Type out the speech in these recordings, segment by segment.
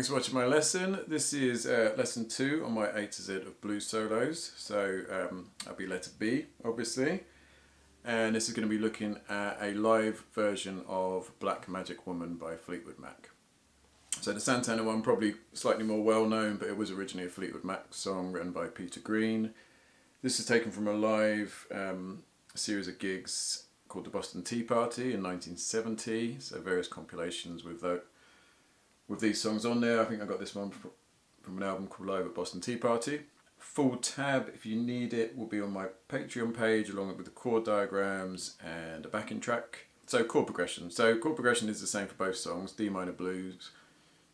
Thanks for watching my lesson. This is lesson 2 on my A to Z of blues solos. So I'll be letter B, obviously. And this is going to be looking at a live version of Black Magic Woman by Fleetwood Mac. So the Santana one, probably slightly more well known, but it was originally a Fleetwood Mac song written by Peter Green. This is taken from a live series of gigs called the Boston Tea Party in 1970. So various compilations with these songs on there. I think I got this one from an album called Live at Boston Tea Party. Full tab, if you need it, will be on my Patreon page along with the chord diagrams and a backing track. So chord progression. So chord progression is the same for both songs. D minor blues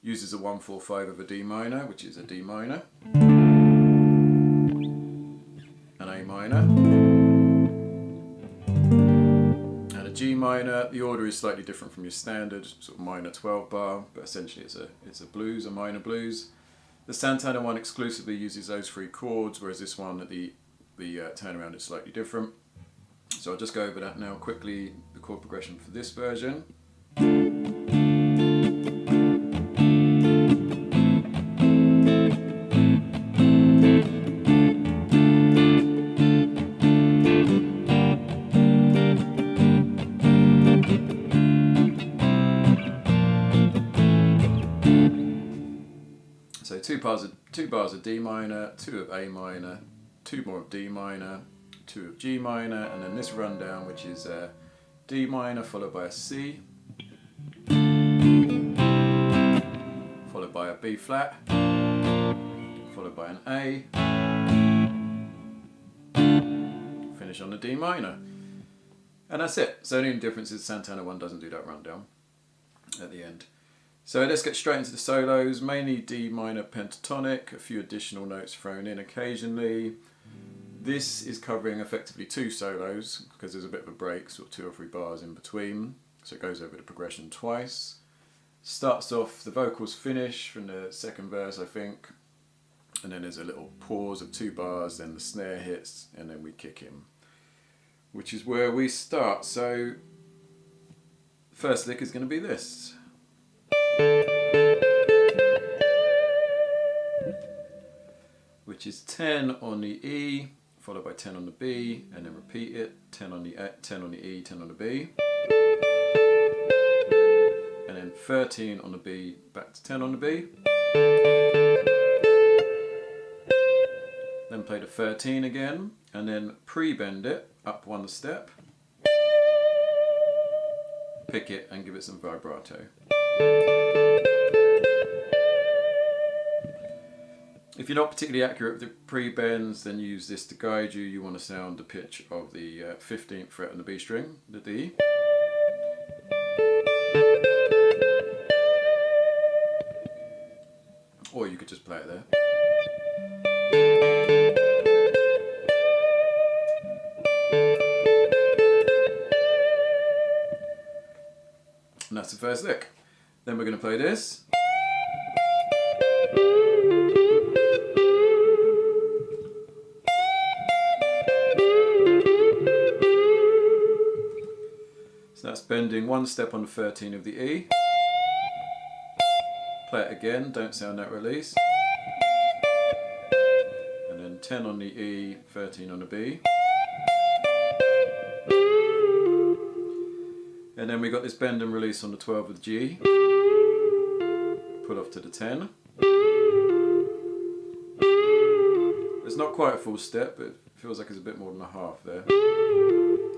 uses a 1-4-5 of a D minor, which is a D minor, an A minor, and a G minor. The order is slightly different from your standard sort of minor 12 bar, but essentially it's a blues, a minor blues. The Santana one exclusively uses those 3 chords, whereas this one, the turnaround is slightly different. So I'll just go over that now quickly, the chord progression for this version. So two bars of D minor, 2 of A minor, 2 more of D minor, 2 of G minor, and then this rundown, which is D minor followed by a C, followed by a B flat, followed by an A, finish on the D minor. And that's it. So the only difference is Santana one doesn't do that rundown at the end. So let's get straight into the solos, mainly D minor pentatonic, a few additional notes thrown in occasionally. This is covering effectively 2 solos because there's a bit of a break, sort of 2 or 3 bars in between. So it goes over the progression twice. Starts off, the vocals finish from the second verse, I think. And then there's a little pause of 2 bars, then the snare hits, and then we kick in, which is where we start. So first lick is going to be this. Which is 10 on the E, followed by 10 on the B, and then repeat it, 10 on the E, 10 on the B, and then 13 on the B, back to 10 on the B, then play the 13 again, and then pre-bend it up 1 step, pick it and give it some vibrato. If you're not particularly accurate with the pre-bends, then use this to guide you. You want to sound the pitch of the 15th fret on the B string, the D. Or you could just play it there. And that's the first lick. Then we're going to play this. So that's bending 1 step on the 13 of the E. Play it again, don't sound that release. And then 10 on the E, 13 on the B. And then we got this bend and release on the 12 of the G. Pull off to the 10. It's not quite a full step, but it feels like it's a bit more than a half there.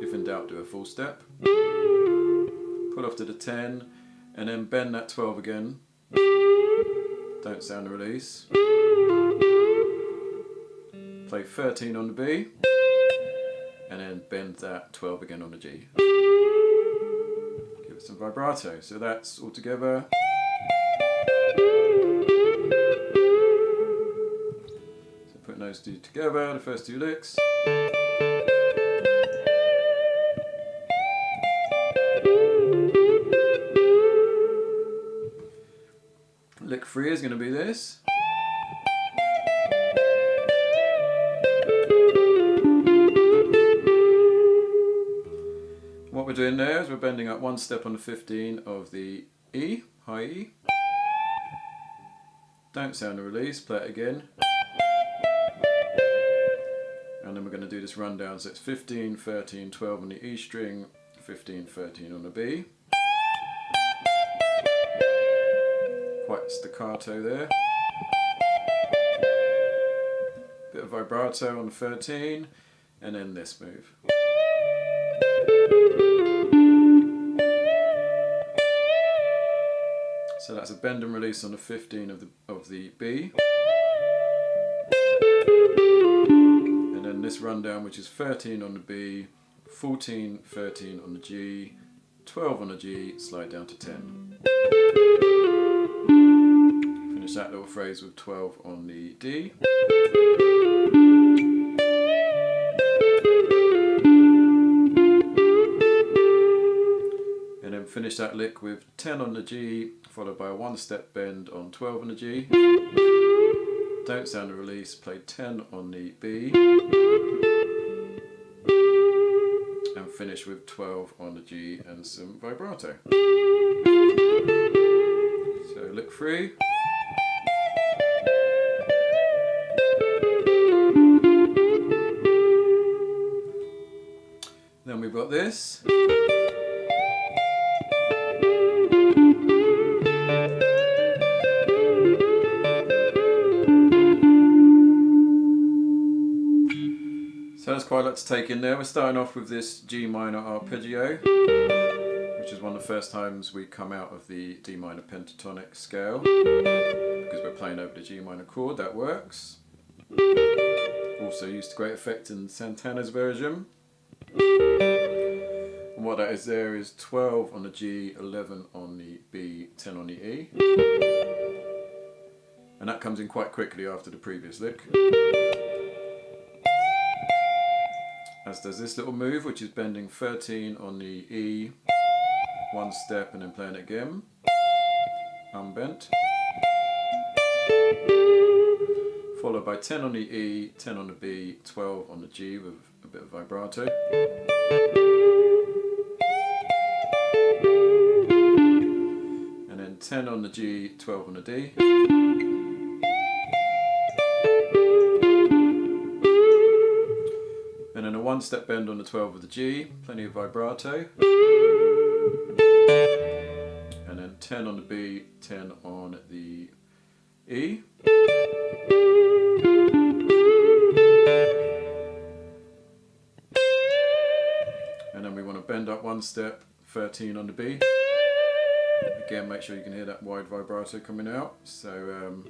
If in doubt, do a full step. Pull off to the 10, and then bend that 12 again. Don't sound the release. Play 13 on the B, and then bend that 12 again on the G. Give it some vibrato. So that's all together. So putting those 2 together, the first 2 licks. Lick 3 is going to be this. What we're doing there is we're bending up 1 step on the 15 of the E, high E. don't sound the release, play it again. And then we're going to do this rundown, so it's 15, 13, 12 on the E string, 15, 13 on the B. Quite staccato there. Bit of vibrato on the 13, and then this move. So that's a bend and release on the 15 of the B. And then this rundown, which is 13 on the B, 14, 13 on the G, 12 on the G, slide down to 10. Finish that little phrase with 12 on the D. And then finish that lick with 10 on the G, followed by a one-step bend on 12 on the G. Don't sound the release, play 10 on the B. And finish with 12 on the G and some vibrato. So lick 3. Then we've got this. So that's quite a lot to take in there. We're starting off with this G minor arpeggio, which is one of the first times we come out of the D minor pentatonic scale, because we're playing over the G minor chord. That works. Also used to great effect in Santana's version. And what that is there is 12 on the G, 11 on the B, 10 on the E. And that comes in quite quickly after the previous lick. As does this little move, which is bending 13 on the E, one step and then playing it again, unbent. Followed by 10 on the E, 10 on the B, 12 on the G with a bit of vibrato. And then 10 on the G, 12 on the D. And then a one step bend on the 12 of the G, plenty of vibrato. And then 10 on the B, 10 on the E. And then we want to bend up one step, 13 on the B. Again, make sure you can hear that wide vibrato coming out. So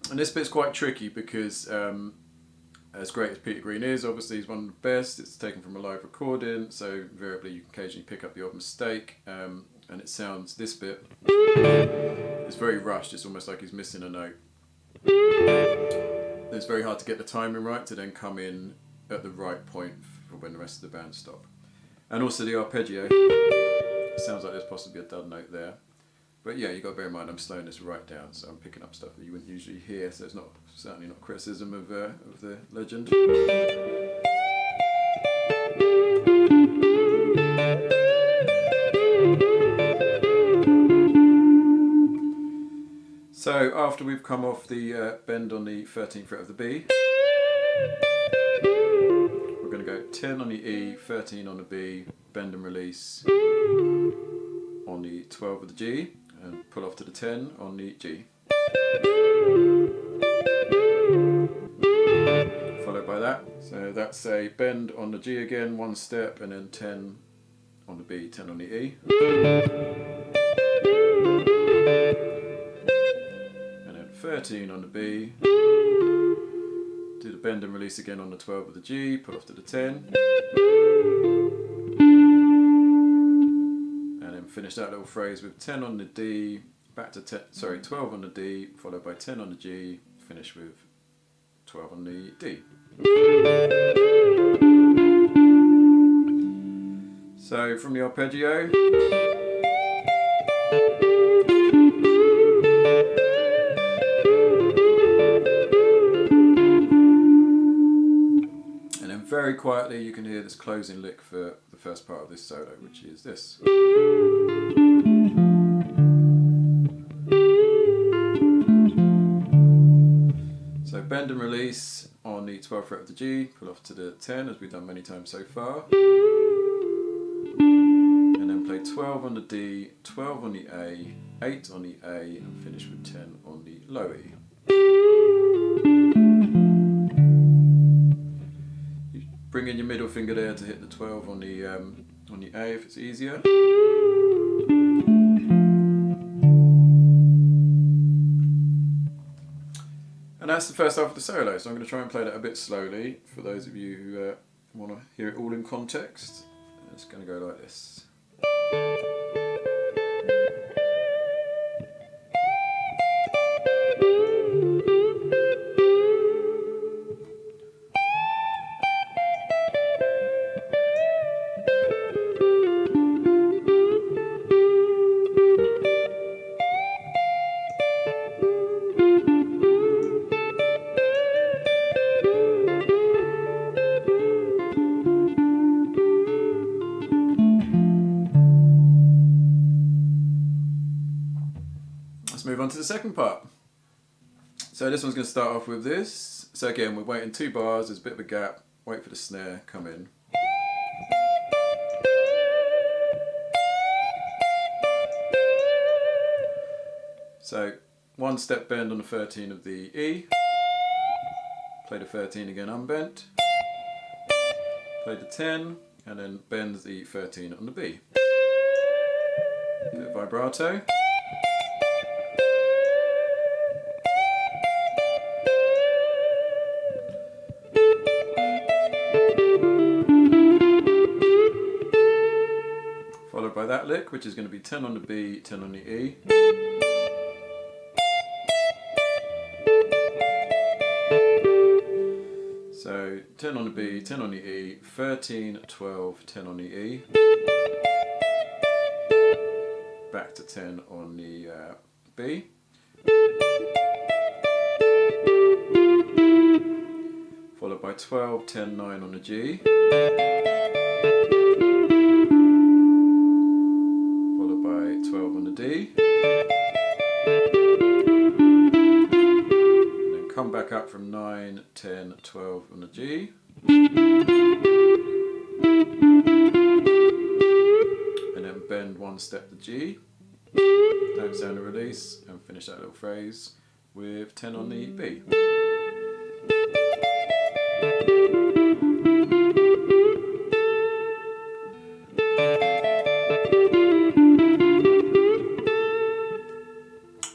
and this bit's quite tricky because as great as Peter Green is, obviously he's one of the best. It's taken from a live recording, so invariably you can occasionally pick up the odd mistake, and it sounds, this bit, it's very rushed. It's almost like he's missing a note. It's very hard to get the timing right to then come in at the right point for when the rest of the band stop. And also the arpeggio, it sounds like there's possibly a dud note there. But yeah, you've got to bear in mind I'm slowing this right down, so I'm picking up stuff that you wouldn't usually hear, so it's certainly not criticism of the legend. So after we've come off the bend on the 13th fret of the B, we're going to go 10 on the E, 13 on the B, bend and release on the 12 of the G, and pull off to the 10 on the G. Followed by that. So that's a bend on the G again, one step, and then 10 on the B, 10 on the E. And then 13 on the B. Do the bend and release again on the 12 of the G, pull off to the 10. Finish that little phrase with 10 on the D, back to 12 on the D, followed by 10 on the G, finish with 12 on the D. So from the arpeggio, very quietly you can hear this closing lick for the first part of this solo, which is this. So bend and release on the 12th fret of the G, pull off to the 10 as we've done many times so far. And then play 12 on the D, 12 on the A, 8 on the A, and finish with 10 on the low E. You bring in your middle finger there to hit the 12 on the A if it's easier. And that's the first half of the solo, so I'm going to try and play that a bit slowly for those of you who want to hear it all in context. It's going to go like this. Let's move on to the second part. So this one's going to start off with this. So again, we're waiting 2 bars, there's a bit of a gap, wait for the snare, come in. So 1 step bend on the 13 of the E, play the 13 again unbent, play the 10, and then bend the 13 on the B. Bit of vibrato. Followed by that lick, which is going to be 10 on the B, 10 on the E. So 10 on the B, 10 on the E, 13, 12, 10 on the E. Back to 10 on the B. Followed by 12, 10, 9 on the G. Followed by 12 on the D. And then come back up from 9, 10, 12 on the G. And then bend 1 step the G. Don't sound a release, and finish that little phrase with 10 on the B.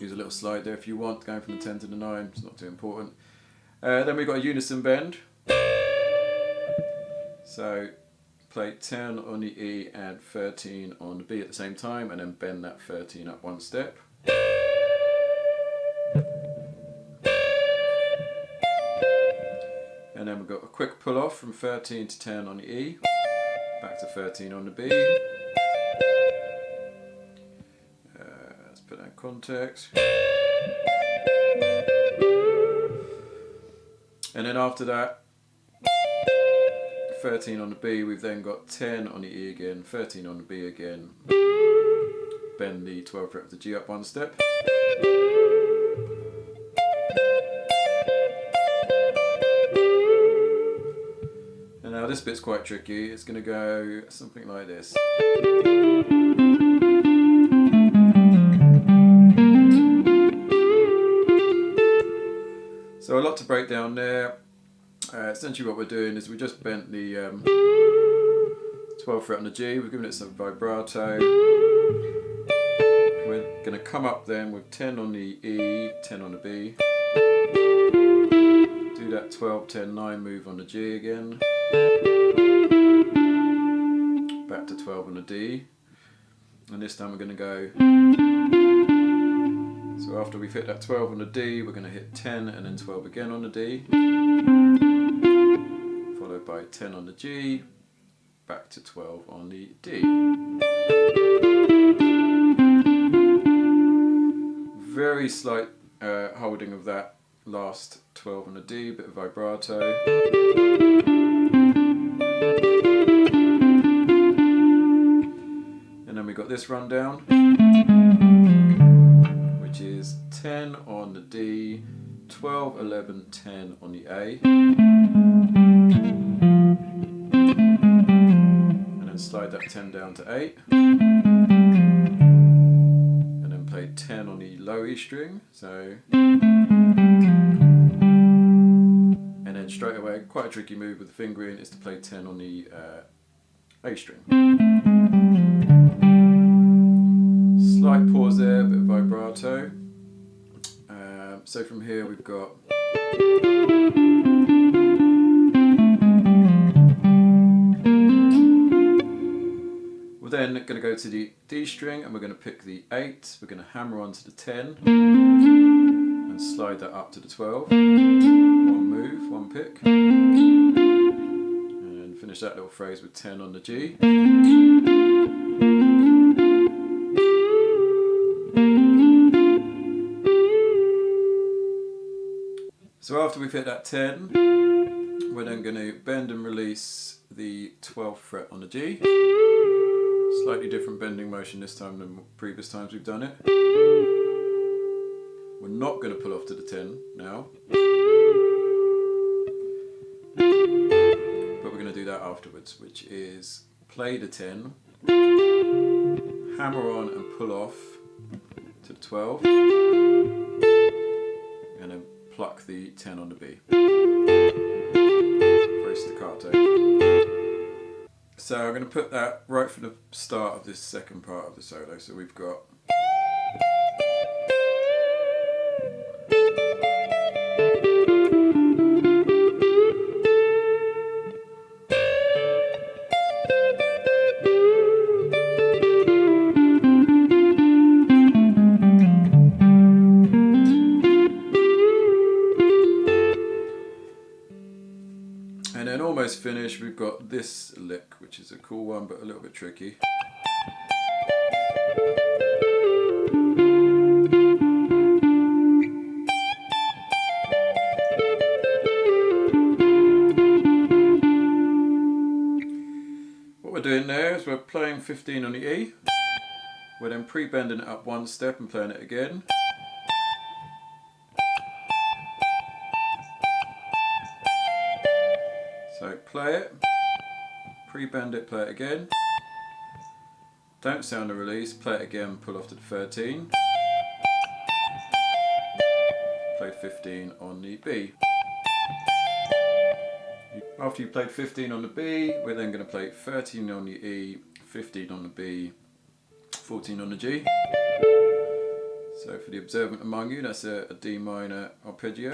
Use a little slide there if you want, going from the 10 to the 9, it's not too important. Then we've got a unison bend. So play 10 on the E and 13 on the B at the same time, and then bend that 13 up 1 step. And then we've got a quick pull off from 13 to 10 on the E, back to 13 on the B. Let's put that in context. And then after that, 13 on the B, we've then got 10 on the E again, 13 on the B again, bend the 12th fret of the G up 1 step. And now this bit's quite tricky, it's going to go something like this. So a lot to break down there. Essentially what we're doing is we just bent the 12th fret on the G, we've given it some vibrato. We're going to come up then with 10 on the E, 10 on the B. Do that 12, 10, 9 move on the G again. Back to 12 on the D. And this time we're going to go. So after we've hit that 12 on the D, we're going to hit 10 and then 12 again on the D. Followed by 10 on the G, back to 12 on the D. Very slight holding of that last 12 on the D, bit of vibrato. this rundown, which is 10 on the D, 12, 11, 10 on the A, and then slide that 10 down to 8, and then play 10 on the low E string, so, and then straight away, quite a tricky move with the fingering is to play 10 on the A string. Slight pause there, a bit of vibrato. So from here we've got we're then going to go to the D string and we're going to pick the 8, we're going to hammer onto the 10 and slide that up to the 12. One move, one pick. And then finish that little phrase with 10 on the G. So after we've hit that 10, we're then going to bend and release the 12th fret on the G. Slightly different bending motion this time than previous times we've done it. We're not going to pull off to the 10 now, but we're going to do that afterwards, which is play the 10, hammer on and pull off to the 12, and then pluck the 10 on the B. Very staccato. So I'm going to put that right from the start of this second part of the solo. So we've got almost finished. We've got this lick, which is a cool one but a little bit tricky. What we're doing there is we're playing 15 on the E, we're then pre-bending it up one step and playing it again. So play it, pre-bend it, play it again, don't sound the release, play it again, pull off to the 13, play 15 on the B. After you played 15 on the B, we're then going to play 13 on the E, 15 on the B, 14 on the G. So for the observant among you, that's a D minor arpeggio.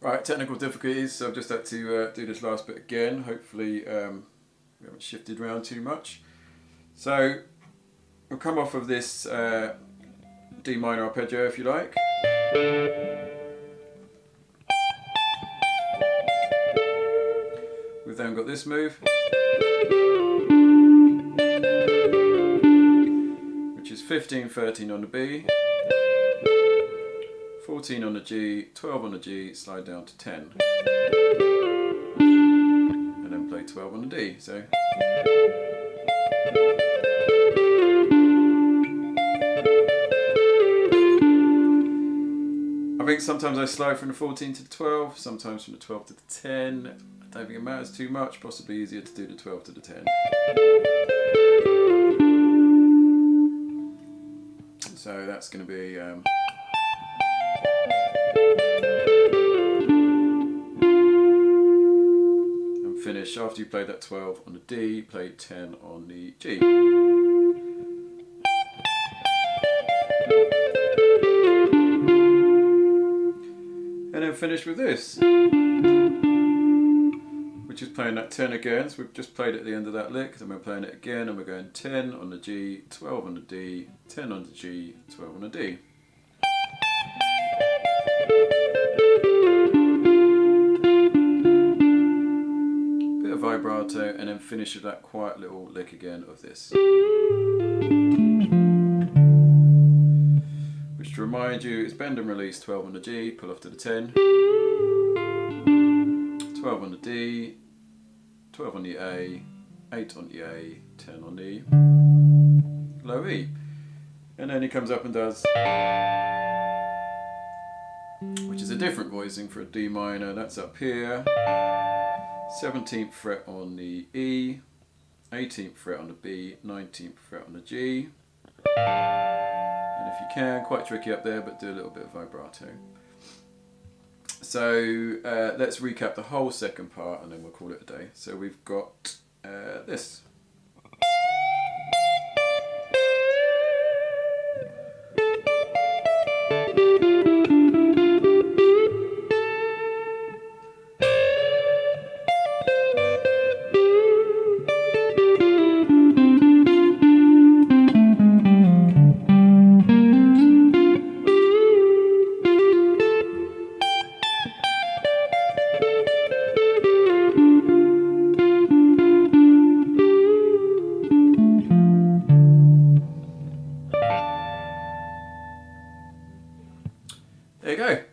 Right, technical difficulties, so I've just had to do this last bit again. Hopefully we haven't shifted around too much. So we'll come off of this D minor arpeggio if you like. We've then got this move, which is 15, 13 on the B, 14 on the G, 12 on the G, slide down to 10. And then play 12 on the D. So I think sometimes I slide from the 14 to the 12, sometimes from the 12 to the 10. I don't think it matters too much, possibly easier to do the 12 to the 10. So that's going to be and finish after you play that 12 on the D, play 10 on the G. And then finish with this, which is playing that 10 again. So we've just played it at the end of that lick, then we're playing it again and we're going 10 on the G, 12 on the D, 10 on the G, 12 on the D. Bit of vibrato and then finish with that quiet little lick again of this. Which to remind you is bend and release 12 on the G, pull off to the 10, 12 on the D, 12 on the A, 8 on the A, 10 on the low E. And then he comes up and does, which is a different voicing for a D minor. That's up here, 17th fret on the E, 18th fret on the B, 19th fret on the G. And if you can, quite tricky up there, but do a little bit of vibrato. So let's recap the whole second part and then we'll call it a day. So we've got this. There you go.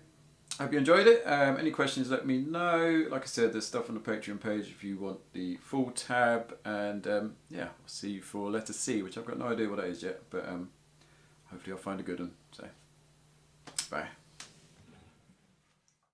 Hope you enjoyed it. Any questions, let me know. Like I said, there's stuff on the Patreon page if you want the full tab. And yeah, I'll see you for letter C, which I've got no idea what that is yet. But hopefully I'll find a good one. So, bye.